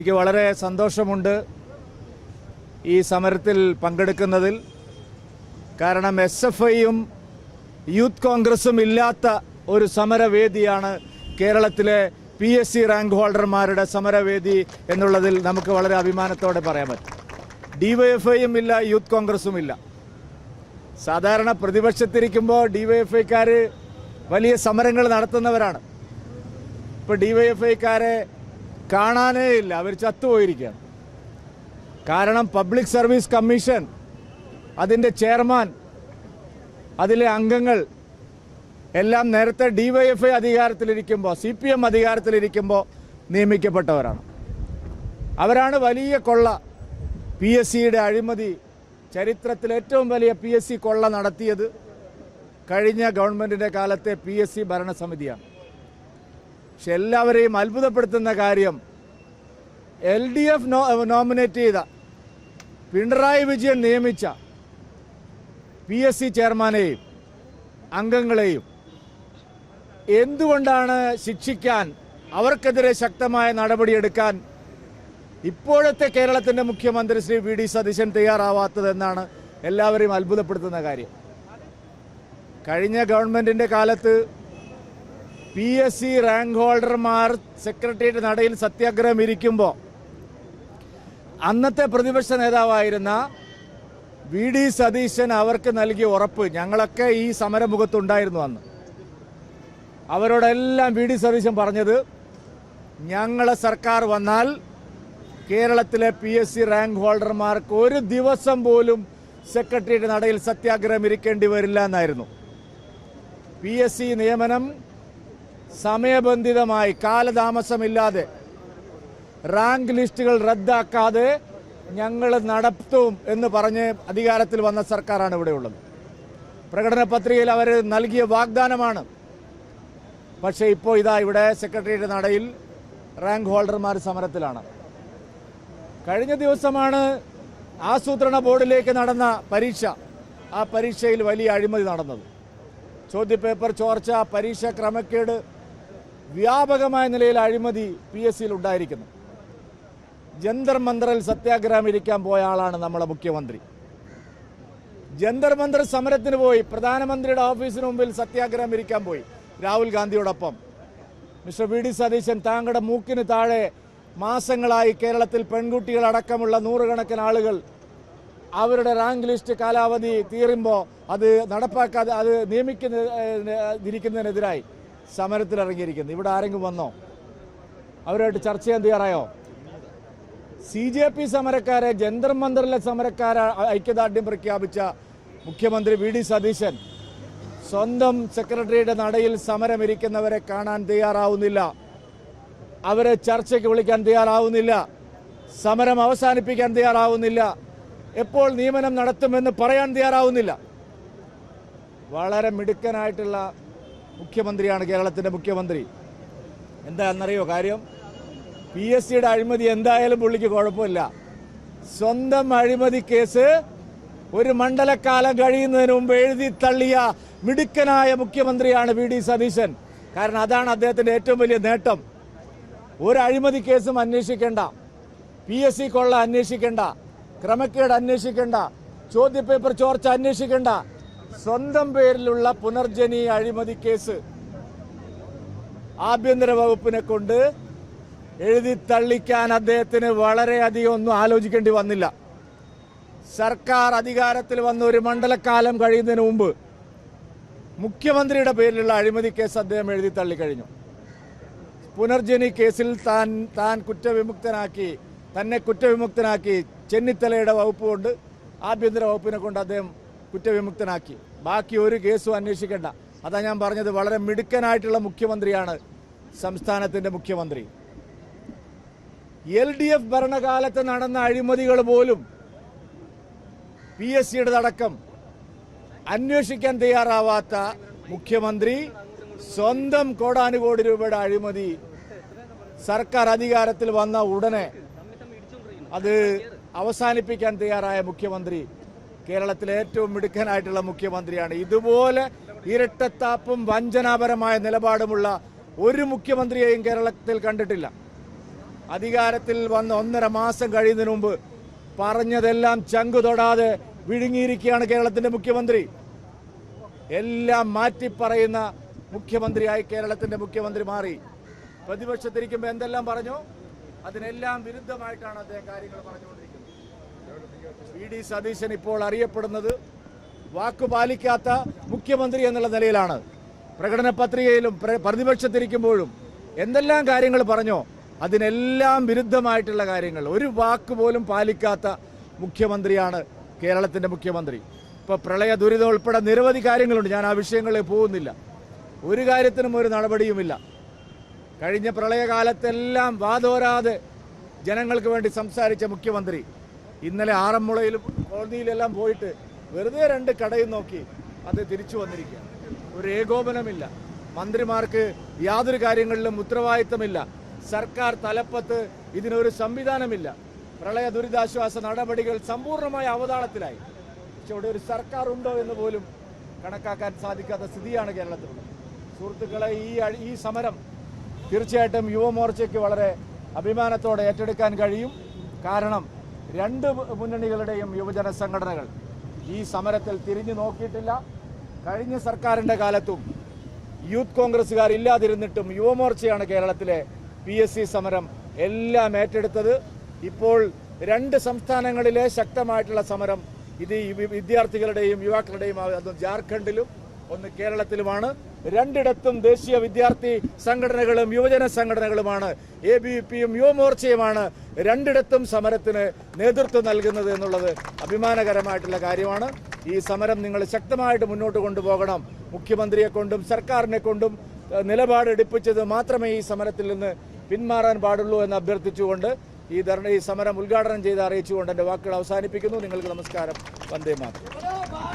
എനിക്ക് വളരെ സന്തോഷമുണ്ട് ഈ സമരത്തിൽ പങ്കെടുക്കുന്നതിൽ. കാരണം SFIയും യൂത്ത് കോൺഗ്രസും ഇല്ലാത്ത ഒരു സമരവേദിയാണ് കേരളത്തിലെ PSC റാങ്ക് ഹോൾഡർമാരുടെ സമരവേദി എന്നുള്ളതിൽ നമുക്ക് വളരെ അഭിമാനത്തോടെ പറയാൻ പറ്റും. DYFIയും ഇല്ല, യൂത്ത് കോൺഗ്രസും ഇല്ല. സാധാരണ പ്രതിപക്ഷത്തിരിക്കുമ്പോൾ DYFIക്കാർ വലിയ സമരങ്ങൾ നടത്തുന്നവരാണ്. ഇപ്പോൾ DYFIക്കാരെ കാണാനേ ഇല്ല, അവർ ചത്തുപോയിരിക്കുകയാണ്. കാരണം പബ്ലിക് സർവീസ് കമ്മീഷൻ, അതിൻ്റെ ചെയർമാൻ, അതിലെ അംഗങ്ങൾ എല്ലാം നേരത്തെ DYFI അധികാരത്തിലിരിക്കുമ്പോൾ, CPM അധികാരത്തിലിരിക്കുമ്പോൾ നിയമിക്കപ്പെട്ടവരാണ്. അവരാണ് വലിയ കൊള്ള, PSCയുടെ അഴിമതി, ചരിത്രത്തിൽ ഏറ്റവും വലിയ PSC കൊള്ള നടത്തിയത് കഴിഞ്ഞ ഗവൺമെൻറ്റിൻ്റെ കാലത്തെ PSC ഭരണസമിതിയാണ്. പക്ഷെ എല്ലാവരെയും അത്ഭുതപ്പെടുത്തുന്ന കാര്യം, LDF നോമിനേറ്റ് ചെയ്ത, പിണറായി വിജയൻ നിയമിച്ച PSC ചെയർമാനെയും അംഗങ്ങളെയും എന്തുകൊണ്ടാണ് ശിക്ഷിക്കാൻ, അവർക്കെതിരെ ശക്തമായ നടപടിയെടുക്കാൻ ഇപ്പോഴത്തെ കേരളത്തിൻ്റെ മുഖ്യമന്ത്രി ശ്രീ VD സതീശൻ തയ്യാറാവാത്തതെന്നാണ് എല്ലാവരെയും അത്ഭുതപ്പെടുത്തുന്ന കാര്യം. കഴിഞ്ഞ ഗവൺമെൻറ്റിൻ്റെ കാലത്ത് PSC റാങ്ക് ഹോൾഡർമാർ സെക്രട്ടേറിയറ്റ് നടയിൽ സത്യാഗ്രഹം ഇരിക്കുമ്പോൾ അന്നത്തെ പ്രതിപക്ഷ നേതാവായിരുന്ന VD സതീശൻ അവർക്ക് നൽകിയ ഉറപ്പ്, ഞങ്ങളൊക്കെ ഈ സമരമുഖത്തുണ്ടായിരുന്നു അന്ന്, അവരോടെല്ലാം VD സതീശൻ പറഞ്ഞത്, ഞങ്ങളെ സർക്കാർ വന്നാൽ കേരളത്തിലെ PSC റാങ്ക് ഹോൾഡർമാർക്ക് ഒരു ദിവസം പോലും സെക്രട്ടേറിയറ്റ് നടയിൽ സത്യാഗ്രഹം ഇരിക്കേണ്ടി വരില്ല എന്നായിരുന്നു. PSC നിയമനം സമയബന്ധിതമായി, കാലതാമസമില്ലാതെ, റാങ്ക് ലിസ്റ്റുകൾ റദ്ദാക്കാതെ ഞങ്ങൾ നടത്തും എന്ന് പറഞ്ഞ് അധികാരത്തിൽ വന്ന സർക്കാരാണ് ഇവിടെയുള്ളത്. പ്രകടന പത്രികയിൽ അവർ നൽകിയ വാഗ്ദാനമാണ്. പക്ഷേ ഇപ്പോൾ ഇതാ ഇവിടെ സെക്രട്ടേറിയറ്റ് നടയിൽ റാങ്ക് ഹോൾഡർമാർ സമരത്തിലാണ്. കഴിഞ്ഞ ദിവസമാണ് ആസൂത്രണ ബോർഡിലേക്ക് നടന്ന പരീക്ഷ. ആ പരീക്ഷയിൽ വലിയ അഴിമതി നടന്നത്, ചോദ്യപേപ്പർ ചോർച്ച, പരീക്ഷ ക്രമക്കേട്, വ്യാപകമായ നിലയിൽ അഴിമതി PSCയിൽ ഉണ്ടായിരിക്കുന്നു. ജന്തർ മന്ദറിൽ സത്യാഗ്രഹം ഇരിക്കാൻ പോയ ആളാണ് നമ്മളെ മുഖ്യമന്ത്രി. ജന്തർ മന്ദർ സമരത്തിന് പോയി, പ്രധാനമന്ത്രിയുടെ ഓഫീസിന് മുമ്പിൽ സത്യാഗ്രഹം ഇരിക്കാൻ പോയി രാഹുൽ ഗാന്ധിയോടൊപ്പം. മിസ്റ്റർ VD സതീശൻ, താങ്കളുടെ മൂക്കിന് താഴെ മാസങ്ങളായി കേരളത്തിൽ പെൺകുട്ടികളടക്കമുള്ള നൂറുകണക്കിന് ആളുകൾ അവരുടെ റാങ്ക് ലിസ്റ്റ് കാലാവധി തീരുമ്പോൾ അത് നടപ്പാക്കാതെ, അത് നിയമിക്കുന്നതിനെതിരായി സമരത്തിലിറങ്ങിയിരിക്കുന്നു. ഇവിടെ ആരെങ്കിലും വന്നോ? അവരുമായിട്ട് ചർച്ച ചെയ്യാൻ തയ്യാറായോ? CJP സമരക്കാരെ, ജന്തർ മന്ദറിലെ സമരക്കാരെ ഐക്യദാർഢ്യം പ്രഖ്യാപിച്ച മുഖ്യമന്ത്രി VD സതീശൻ സ്വന്തം സെക്രട്ടറിയുടെ നടയിൽ സമരമിരിക്കുന്നവരെ കാണാൻ തയ്യാറാവുന്നില്ല, അവരെ ചർച്ചയ്ക്ക് വിളിക്കാൻ തയ്യാറാവുന്നില്ല, സമരം അവസാനിപ്പിക്കാൻ തയ്യാറാവുന്നില്ല, എപ്പോൾ നിയമനം നടത്തുമെന്ന് പറയാൻ തയ്യാറാവുന്നില്ല. വളരെ മിടുക്കനായിട്ടുള്ള മുഖ്യമന്ത്രിയാണ് കേരളത്തിൻ്റെ മുഖ്യമന്ത്രി. എന്താണെന്നറിയോ കാര്യം? PSCയുടെ അഴിമതി എന്തായാലും പുള്ളിക്ക് കുഴപ്പമില്ല. സ്വന്തം അഴിമതി കേസ് ഒരു മണ്ഡലക്കാലം കഴിയുന്നതിന് മുമ്പ് എഴുതി തള്ളിയ മിടുക്കനായ മുഖ്യമന്ത്രിയാണ് VD സതീശൻ. കാരണം അതാണ് അദ്ദേഹത്തിൻ്റെ ഏറ്റവും വലിയ നേട്ടം. ഒരു അഴിമതി കേസും അന്വേഷിക്കേണ്ട, PSC കൊള്ള അന്വേഷിക്കേണ്ട, ക്രമക്കേട് അന്വേഷിക്കേണ്ട, ചോദ്യപേപ്പർ ചോർച്ച അന്വേഷിക്കേണ്ട, സ്വന്തം പേരിലുള്ള പുനർജനി അഴിമതി കേസ് ആഭ്യന്തര വകുപ്പിനെ കൊണ്ട് എഴുതി തള്ളിക്കാൻ അദ്ദേഹത്തിന് വളരെയധികം ഒന്നും ആലോചിക്കേണ്ടി വന്നില്ല. സർക്കാർ അധികാരത്തിൽ വന്ന ഒരു മണ്ഡലക്കാലം കഴിയുന്നതിന് മുമ്പ് മുഖ്യമന്ത്രിയുടെ പേരിലുള്ള അഴിമതി കേസ് അദ്ദേഹം എഴുതി തള്ളിക്കഴിഞ്ഞു. പുനർജനി കേസിൽ തന്നെ കുറ്റവിമുക്തനാക്കി ചെന്നിത്തലയുടെ വകുപ്പ് കൊണ്ട്, ആഭ്യന്തര വകുപ്പിനെ കൊണ്ട് അദ്ദേഹം കുറ്റവിമുക്തനാക്കി. ബാക്കി ഒരു കേസും അന്വേഷിക്കേണ്ട. അതാ ഞാൻ പറഞ്ഞത്, വളരെ മിടുക്കനായിട്ടുള്ള മുഖ്യമന്ത്രിയാണ് സംസ്ഥാനത്തിൻ്റെ മുഖ്യമന്ത്രി. LDF ഭരണകാലത്ത് നടന്ന അഴിമതികൾ പോലും PSCയുടെ അടക്കം അന്വേഷിക്കാൻ തയ്യാറാവാത്ത മുഖ്യമന്ത്രി സ്വന്തം കോടാനുകോടി രൂപയുടെ അഴിമതി സർക്കാർ അധികാരത്തിൽ വന്ന ഉടനെ അത് അവസാനിപ്പിക്കാൻ തയ്യാറായ മുഖ്യമന്ത്രി കേരളത്തിലെ ഏറ്റവും മിടുക്കനായിട്ടുള്ള മുഖ്യമന്ത്രിയാണ്. ഇതുപോലെ ഇരട്ടത്താപ്പും വഞ്ചനാപരമായ നിലപാടുമുള്ള ഒരു മുഖ്യമന്ത്രിയെയും കേരളത്തിൽ കണ്ടിട്ടില്ല. അധികാരത്തിൽ വന്ന് 1.5 മാസം കഴിയുന്നതിന് മുമ്പ് പറഞ്ഞതെല്ലാം ചങ്കു തൊടാതെ വിഴുങ്ങിയിരിക്കുകയാണ് കേരളത്തിന്റെ മുഖ്യമന്ത്രി. എല്ലാം മാറ്റിപ്പറയുന്ന മുഖ്യമന്ത്രിയായി കേരളത്തിന്റെ മുഖ്യമന്ത്രി മാറി. പ്രതിപക്ഷത്തിരിക്കുമ്പോൾ എന്തെല്ലാം പറഞ്ഞോ അതിനെല്ലാം വിരുദ്ധമായിട്ടാണ് അദ്ദേഹം കാര്യങ്ങൾ പറഞ്ഞുകൊണ്ടിരിക്കുന്നത്. വി.ഡി. സതീശൻ ഇപ്പോൾ അറിയപ്പെടുന്നത് വാക്കുപാലിക്കാത്ത മുഖ്യമന്ത്രി എന്നുള്ള നിലയിലാണ്. പ്രകടന പത്രികയിലും പ്രതിപക്ഷത്തിരിക്കുമ്പോഴും എന്തെല്ലാം കാര്യങ്ങൾ പറഞ്ഞോ അതിനെല്ലാം വിരുദ്ധമായിട്ടുള്ള കാര്യങ്ങൾ, ഒരു വാക്ക് പോലും പാലിക്കാത്ത മുഖ്യമന്ത്രിയാണ് കേരളത്തിന്റെ മുഖ്യമന്ത്രി. ഇപ്പോൾ പ്രളയ ദുരിതം ഉൾപ്പെടെ നിരവധി കാര്യങ്ങളുണ്ട്. ഞാൻ ആ വിഷയങ്ങളിൽ പോകുന്നില്ല. ഒരു കാര്യത്തിനും ഒരു നടപടിയുമില്ല. കഴിഞ്ഞ പ്രളയകാലത്തെല്ലാം വാതോരാതെ ജനങ്ങൾക്ക് വേണ്ടി സംസാരിച്ച മുഖ്യമന്ത്രി ഇന്നലെ ആറന്മുളയിലും കോടതിയിലെല്ലാം പോയിട്ട് വെറുതെ 2 കടയും നോക്കി അത് തിരിച്ചു വന്നിരിക്കുക. ഒരു ഏകോപനമില്ല. മന്ത്രിമാർക്ക് യാതൊരു കാര്യങ്ങളിലും ഉത്തരവാദിത്തമില്ല. സർക്കാർ തലപ്പത്ത് ഇതിനൊരു സംവിധാനമില്ല. പ്രളയ ദുരിതാശ്വാസ നടപടികൾ സമ്പൂർണ്ണമായ അവതാളത്തിലായി. പക്ഷെ ഇവിടെ ഒരു സർക്കാർ ഉണ്ടോ എന്ന് പോലും കണക്കാക്കാൻ സാധിക്കാത്ത സ്ഥിതിയാണ് കേരളത്തിലുള്ളത്. സുഹൃത്തുക്കളെ, ഈ സമരം തീർച്ചയായിട്ടും യുവമോർച്ചയ്ക്ക് വളരെ അഭിമാനത്തോടെ ഏറ്റെടുക്കാൻ കഴിയും. കാരണം 2 മുന്നണികളുടെയും യുവജന സംഘടനകൾ ഈ സമരത്തിൽ തിരിഞ്ഞു നോക്കിയിട്ടില്ല. കഴിഞ്ഞ സർക്കാരിൻ്റെ കാലത്തും യൂത്ത് കോൺഗ്രസ്സുകാർ ഇല്ലാതിരുന്നിട്ടും യുവമോർച്ചയാണ് കേരളത്തിലെ PSC സമരം എല്ലാം ഏറ്റെടുത്തത്. ഇപ്പോൾ 2 സംസ്ഥാനങ്ങളിലെ ശക്തമായിട്ടുള്ള സമരം ഇത് വിദ്യാർത്ഥികളുടെയും യുവാക്കളുടെയും, അതും ജാർഖണ്ഡിലും ഒന്ന് കേരളത്തിലുമാണ്. 2ഇടത്തും ദേശീയ വിദ്യാർത്ഥി സംഘടനകളും യുവജന സംഘടനകളുമാണ്, ABVPയും യുവമോർച്ചയുമാണ് 2ഇടത്തും സമരത്തിന് നേതൃത്വം നൽകുന്നത് എന്നുള്ളത് അഭിമാനകരമായിട്ടുള്ള കാര്യമാണ്. ഈ സമരം നിങ്ങൾ ശക്തമായിട്ട് മുന്നോട്ട് കൊണ്ടുപോകണം. മുഖ്യമന്ത്രിയെ കൊണ്ടും സർക്കാരിനെ കൊണ്ടും നിലപാടെടുപ്പിച്ചത് മാത്രമേ ഈ സമരത്തിൽ നിന്ന് പിന്മാറാൻ പാടുള്ളൂ എന്ന് അഭ്യർത്ഥിച്ചുകൊണ്ട് ഈ സമരം ഉദ്ഘാടനം ചെയ്ത് അറിയിച്ചുകൊണ്ട് എൻ്റെ വാക്കുകൾ അവസാനിപ്പിക്കുന്നു. നിങ്ങൾക്ക് നമസ്കാരം. വന്ദേ മാതരം.